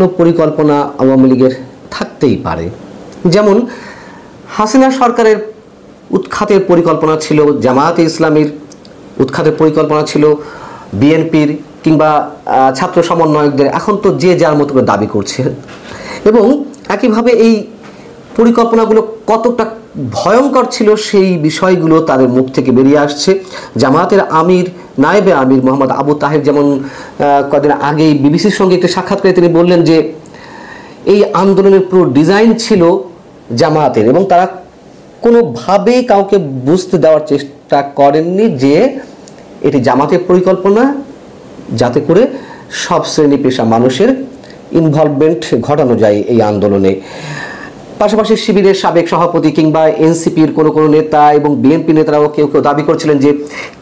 কোনো পরিকল্পনা আওয়ামী লীগের থাকতেই পারে। যেমন হাসিনা সরকারের উৎখাতের পরিকল্পনা ছিল, জামায়াতে ইসলামীর উৎখাতের পরিকল্পনা ছিল, বিএনপির কিংবা ছাত্র সমন্বয়কদের। এখন তো যে যার মতো করে দাবি করছে, এবং একইভাবে এই পরিকল্পনাগুলো কতটা ভয়ঙ্কর ছিল সেই বিষয়গুলো তাদের মুখ থেকে বেরিয়ে আসছে। জামায়াতের আমির, নায়েবে আমির মোহাম্মদ আবু তাহের যেমন কদিন আগেই বিবিসির সঙ্গে একটি সাক্ষাৎকারে তিনি বললেন যে এই আন্দোলনের পুরো ডিজাইন ছিল জামায়াতের, এবং তারা কোনোভাবেই কাউকে বুঝতে দেওয়ার চেষ্টা করেননি যে এটি জামাতের পরিকল্পনা, যাতে করে সব শ্রেণী পেশা মানুষের ইনভলভমেন্ট ঘটানো যায় এই আন্দোলনে। পাশাপাশি শিবিরের সাবেক সভাপতি কিংবা এনসিপির কোনো কোনো নেতা এবং বিএনপি নেতারাও কেউ কেউ দাবি করছিলেন যে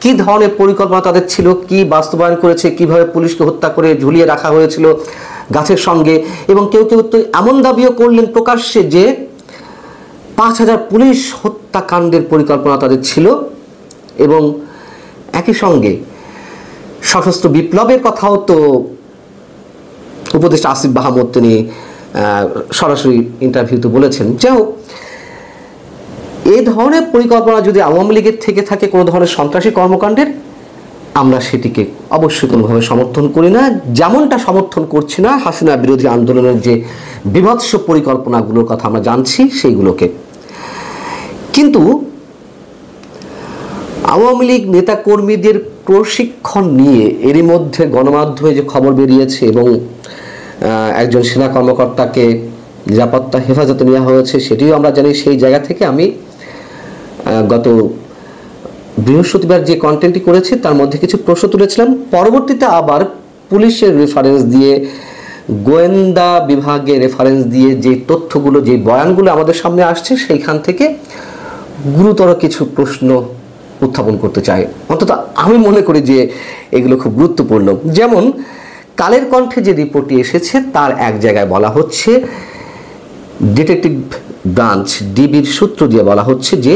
কী ধরনের পরিকল্পনা তাদের ছিল, কি বাস্তবায়ন করেছে, কিভাবে পুলিশকে হত্যা করে ঝুলিয়ে রাখা হয়েছিল গাছের সঙ্গে। এবং কেউ কেউ তো এমন দাবিও করলেন প্রকাশ্যে যে 5,000 পুলিশ হত্যাকাণ্ডের পরিকল্পনা তাদের ছিল। এবং একই সঙ্গে সশস্ত্র বিপ্লবের কথাও তো উপদেষ্টা আসিফ মাহমুদ তিনি সরাসরি ইন্টারভিউতে বলেছেন। যাই হোক, এই ধরনের পরিকল্পনা যদি আওয়ামী লীগের থেকে থাকে কোনো ধরনের সন্ত্রাসী কর্মকাণ্ডের, আমরা সেটিকে অবশ্যই কোনোভাবে সমর্থন করি না, যেমনটা সমর্থন করছি না হাসিনা বিরোধী আন্দোলনের যে বিভৎস পরিকল্পনাগুলোর কথা আমরা জানছি সেইগুলোকে। কিন্তু আওয়ামী লীগ নেতাকর্মীদের প্রশিক্ষণ নিয়ে এরই মধ্যে গণমাধ্যমে যে খবর বেরিয়েছে এবং একজন সেনা কর্মকর্তাকে নিরাপত্তা হেফাজতে নেওয়া হয়েছে, সেটিও আমরা জানি। সেই জায়গা থেকে আমি গত বৃহস্পতিবার যে কন্টেন্টটি করেছি তার মধ্যে কিছু প্রশ্ন তুলেছিলাম। পরবর্তীতে আবার পুলিশের রেফারেন্স দিয়ে, গোয়েন্দা বিভাগের রেফারেন্স দিয়ে যে তথ্যগুলো, যে বয়ানগুলো আমাদের সামনে আসছে, সেইখান থেকে গুরুতর কিছু প্রশ্ন উত্থাপন করতে চাই। অন্তত আমি মনে করি যে এগুলো খুব গুরুত্বপূর্ণ। যেমন কালের কণ্ঠে যে রিপোর্টটি এসেছে তার এক জায়গায় বলা হচ্ছে, ডিটেকটিভ ব্রাঞ্চ ডিবির সূত্র দিয়ে বলা হচ্ছে যে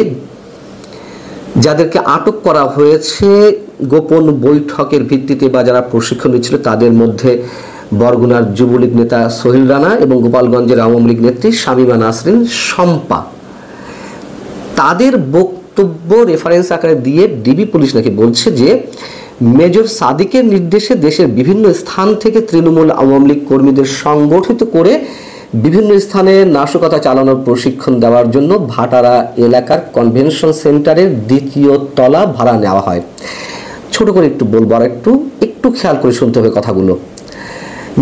যাদেরকে আটক করা হয়েছে গোপন বৈঠকের ভিত্তিতে বা যারা প্রশিক্ষণ নিচ্ছিল তাদের মধ্যে বরগুনার যুবলীগ নেতা সোহেল রানা এবং গোপালগঞ্জের আওয়ামী লীগ নেত্রী শামীমা নাসরিন শম্পা। তাদের বক্তব্য রেফারেন্স আকারে দিয়ে ডিবি পুলিশ নাকি বলছে যে মেজর সাদিকের নির্দেশে দেশের বিভিন্ন স্থান থেকে তৃণমূল আওয়ামী লীগ কর্মীদের সংগঠিত করে বিভিন্ন স্থানে নাশকতা চালানোর প্রশিক্ষণ দেওয়ার জন্য ভাটারা এলাকার কনভেনশন সেন্টারের 2য় তলা ভাড়া নেওয়া হয়। ছোট করে একটু বলবো, আর একটু খেয়াল করে শুনতে হবে কথাগুলো।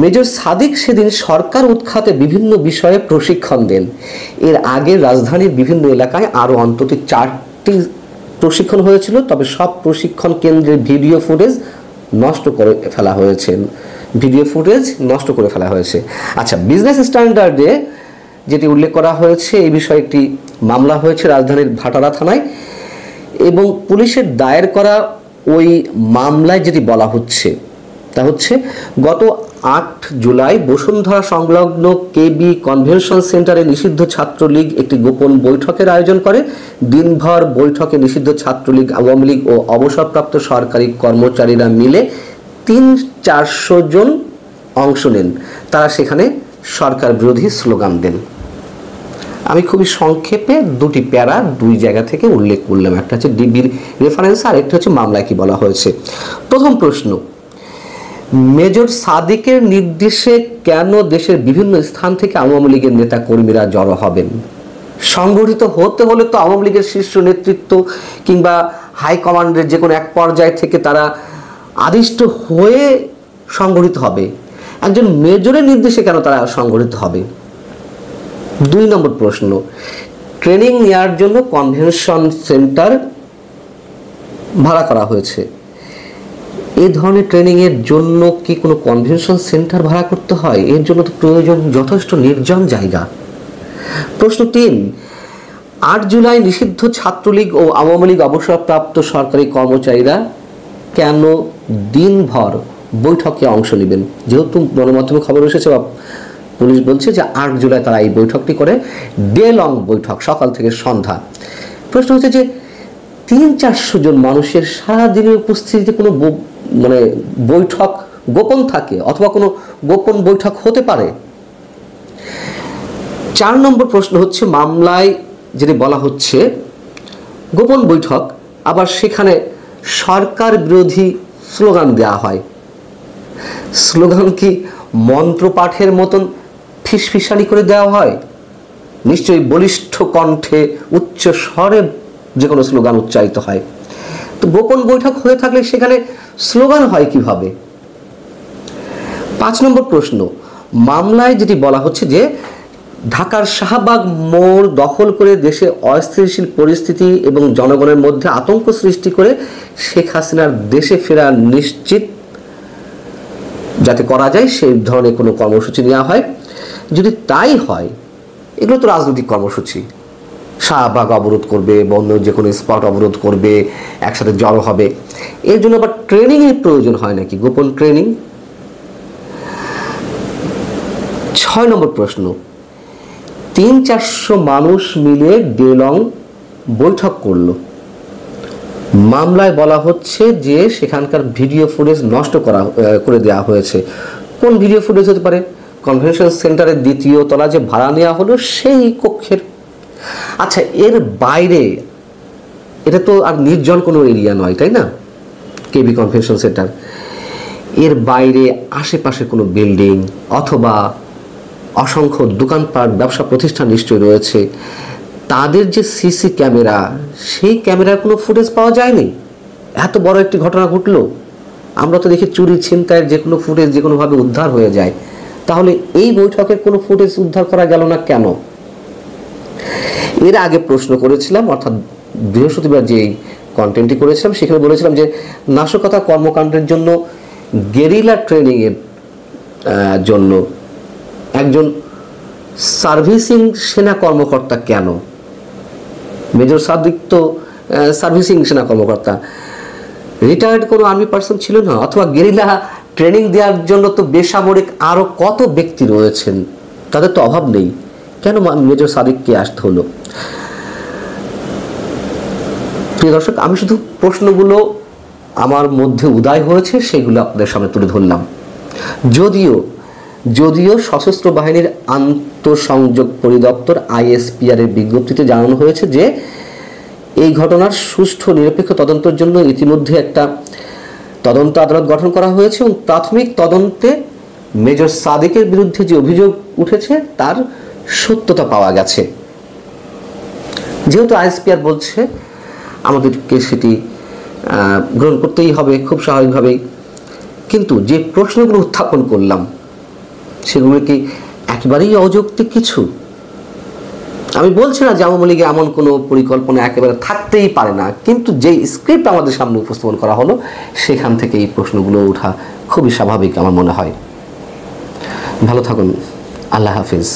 মেজর সাদিক সেদিন সরকার উৎখাতে বিভিন্ন বিষয়ে প্রশিক্ষণ দেন। এর আগে রাজধানীর বিভিন্ন এলাকায় আরও অন্তত 4টি প্রশিক্ষণ হয়েছিল, তবে সব প্রশিক্ষণ কেন্দ্রের ভিডিও ফুটেজ নষ্ট করে ফেলা হয়েছে। আচ্ছা, বিজনেস স্ট্যান্ডার্ডে যেটি উল্লেখ করা হয়েছে এই বিষয়ে একটি মামলা হয়েছে রাজধানীর ভাটারা থানায়, এবং পুলিশের দায়ের করা ওই মামলায় যেটি বলা হচ্ছে তা হচ্ছে গত 8 জুলাই বসুন্ধরা সংলগ্ন কেবি কনভেনশন সেন্টারে নিষিদ্ধ ছাত্রলীগ একটি গোপন বৈঠকের আয়োজন করে। দিনভর বৈঠকে নিষিদ্ধ ছাত্রলীগ, আওয়ামী লীগ ও অবসরপ্রাপ্ত সরকারি কর্মচারীরা মিলে 300-400 জন অংশ নেন। তারা সেখানে সরকার বিরোধী স্লোগান দেন। আমি খুবই সংক্ষেপে 2টি প্যারা 2 জায়গা থেকে উল্লেখ করলাম, একটা হচ্ছে ডিবির রেফারেন্স আর একটা হচ্ছে মামলায় কি বলা হয়েছে। প্রথম প্রশ্ন, মেজর সাদিকের নির্দেশে কেন দেশের বিভিন্ন স্থান থেকে আওয়ামী লীগের নেতা কর্মীরা জড়ো হবেন? সংগঠিত হতে হলে তো আওয়ামী লীগের শীর্ষ নেতৃত্ব কিংবা হাইকমান্ডের যে কোনো এক পর্যায় থেকে তারা আদিষ্ট হয়ে সংগঠিত হবে। একজন মেজরের নির্দেশে কেন তারা সংগঠিত হবে? 2 নম্বর প্রশ্ন, ট্রেনিং নেওয়ার জন্য কনভেনশন সেন্টার ভাড়া করা হয়েছে। এই ধরনের ট্রেনিংয়ের জন্য কি কোনো কনভেনশন সেন্টার ভাড়া করতে হয়? এর জন্য তো প্রয়োজন যথেষ্ট নির্জন জায়গা। প্রশ্ন 3, 8 জুলাই নিষিদ্ধ ছাত্রলীগ ও আওয়ামী লীগ অবসরপ্রাপ্ত সরকারি কর্মচারীরা কেন দিনভর বৈঠকে অংশ নেবেন? যেহেতু গণমাধ্যমে খবর এসেছে বা পুলিশ বলছে যে 8 জুলাই তারা এই বৈঠকটি করে, ডে লং বৈঠক, সকাল থেকে সন্ধ্যা। প্রশ্ন হচ্ছে যে 300-400 জন মানুষের সারাদিনের উপস্থিতিতে কোনো বৈঠক গোপন থাকে অথবা কোনো গোপন বৈঠক হতে পারে? 4 নম্বর প্রশ্ন হচ্ছে, মামলায় যেটি বলা হচ্ছে গোপন বৈঠক, আবার সেখানে সরকার বিরোধী স্লোগান দেওয়া হয়। স্লোগান কি মন্ত্র পাঠের মতন ফিসফিসানি করে দেওয়া হয়? নিশ্চয়ই বলিষ্ঠ কণ্ঠে উচ্চ স্বরে যে কোনো স্লোগান উচ্চারিত হয়। তো গোপন বৈঠক হয়ে থাকলে সেখানে স্লোগান হয় কিভাবে? 5 নম্বর প্রশ্ন, মামলায় যেটি বলা হচ্ছে যে ঢাকার শাহবাগ মোড় দখল করে দেশে অস্থিতিশীল পরিস্থিতি এবং জনগণের মধ্যে আতঙ্ক সৃষ্টি করে শেখ হাসিনার দেশে ফেরা নিশ্চিত যাতে করা যায় সেই ধরনের কোনো কর্মসূচি নেওয়া হয়। যদি তাই হয়, এগুলো তো রাজনৈতিক কর্মসূচি, শাহবাগ অবরোধ করবে, বন্ধ যে কোনো স্পট অবরোধ করবে, একসাথে জড়ো হবে, এর জন্য আবার ট্রেনিংয়ের প্রয়োজন হয় নাকি, গোপন ট্রেনিং? 6 নম্বর প্রশ্ন, 300-400 মানুষ মিলে ডে-লং বৈঠক করলো। মামলায় বলা হচ্ছে যে সেখানকার ভিডিও ফুটেজ নষ্ট করে দেওয়া হয়েছে। কোন ভিডিও ফুটেজ হতে পারে? কনভেনশন সেন্টারের 2য় তলা যে ভাড়া নেওয়া হলো সেই কক্ষের। আচ্ছা, এর বাইরে এটা তো আর নির্জন কোনো এরিয়া নয়, তাই না? কেবি কনভেনশন সেন্টার, এর বাইরে আশেপাশে কোনো বিল্ডিং অথবা অসংখ্য দোকানপাট, ব্যবসা প্রতিষ্ঠান নিশ্চয়ই রয়েছে। তাদের যে সিসি ক্যামেরা, সেই ক্যামেরার কোনো ফুটেজ পাওয়া যায়নি। এত বড় একটি ঘটনা ঘটলো, আমরা তো দেখি চুরি ছিনতাইয়ের যে কোনো ফুটেজ যে কোনোভাবে উদ্ধার হয়ে যায়। তাহলে এই বৈঠকের কোনো ফুটেজ উদ্ধার করা গেল না কেন? এর আগে প্রশ্ন করেছিলাম, অর্থাৎ বৃহস্পতিবার যে কন্টেন্টটি করেছিলাম সেখানে বলেছিলাম যে নাশকতা কর্মকাণ্ডের জন্য গেরিলা ট্রেনিংয়ের জন্য একজন সার্ভিসিং সেনা কর্মকর্তা কেন? মেজর সাদিক তো সার্ভিসিং সেনা কর্মকর্তা, রিটায়ার্ড কোনো আর্মি পার্সন ছিল না? অথবা গেরিলা ট্রেনিং দেওয়ার জন্য তো বেসামরিক আরও কত ব্যক্তি রয়েছেন, তাদের তো অভাব নেই, কেন মেজর সাদিককে আসতে হলো? প্রিয় দর্শক, আমি শুধু প্রশ্নগুলো আমার মধ্যে উদয় হয়েছে সেগুলো আপনাদের সামনে তুলে ধরলাম। যদিও সশস্ত্র বাহিনীর আন্তঃসংযোগ পরিদপ্তর ISPR এর বিজ্ঞপ্তিতে জানানো হয়েছে যে এই ঘটনার সুষ্ঠু নিরপেক্ষ তদন্তের জন্য ইতিমধ্যে একটা তদন্ত আদালত গঠন করা হয়েছে এবং প্রাথমিক তদন্তে মেজর সাদিকের বিরুদ্ধে যে অভিযোগ উঠেছে তার সত্যতা পাওয়া গেছে। যেহেতু ISPR বলছে, আমাদেরকে সেটি গ্রহণ করতেই হবে খুব স্বাভাবিকভাবেই। কিন্তু যে প্রশ্নগুলো উত্থাপন করলাম সেগুলো কি একেবারেই অযৌক্তিক কিছু? আমি বলছি না যে আওয়ামী লীগে এমন কোনো পরিকল্পনা একেবারে থাকতেই পারে না, কিন্তু যেই স্ক্রিপ্ট আমাদের সামনে উপস্থাপন করা হলো সেখান থেকে এই প্রশ্নগুলো ওঠা খুবই স্বাভাবিক আমার মনে হয়। ভালো থাকুন, আল্লাহ হাফিজ।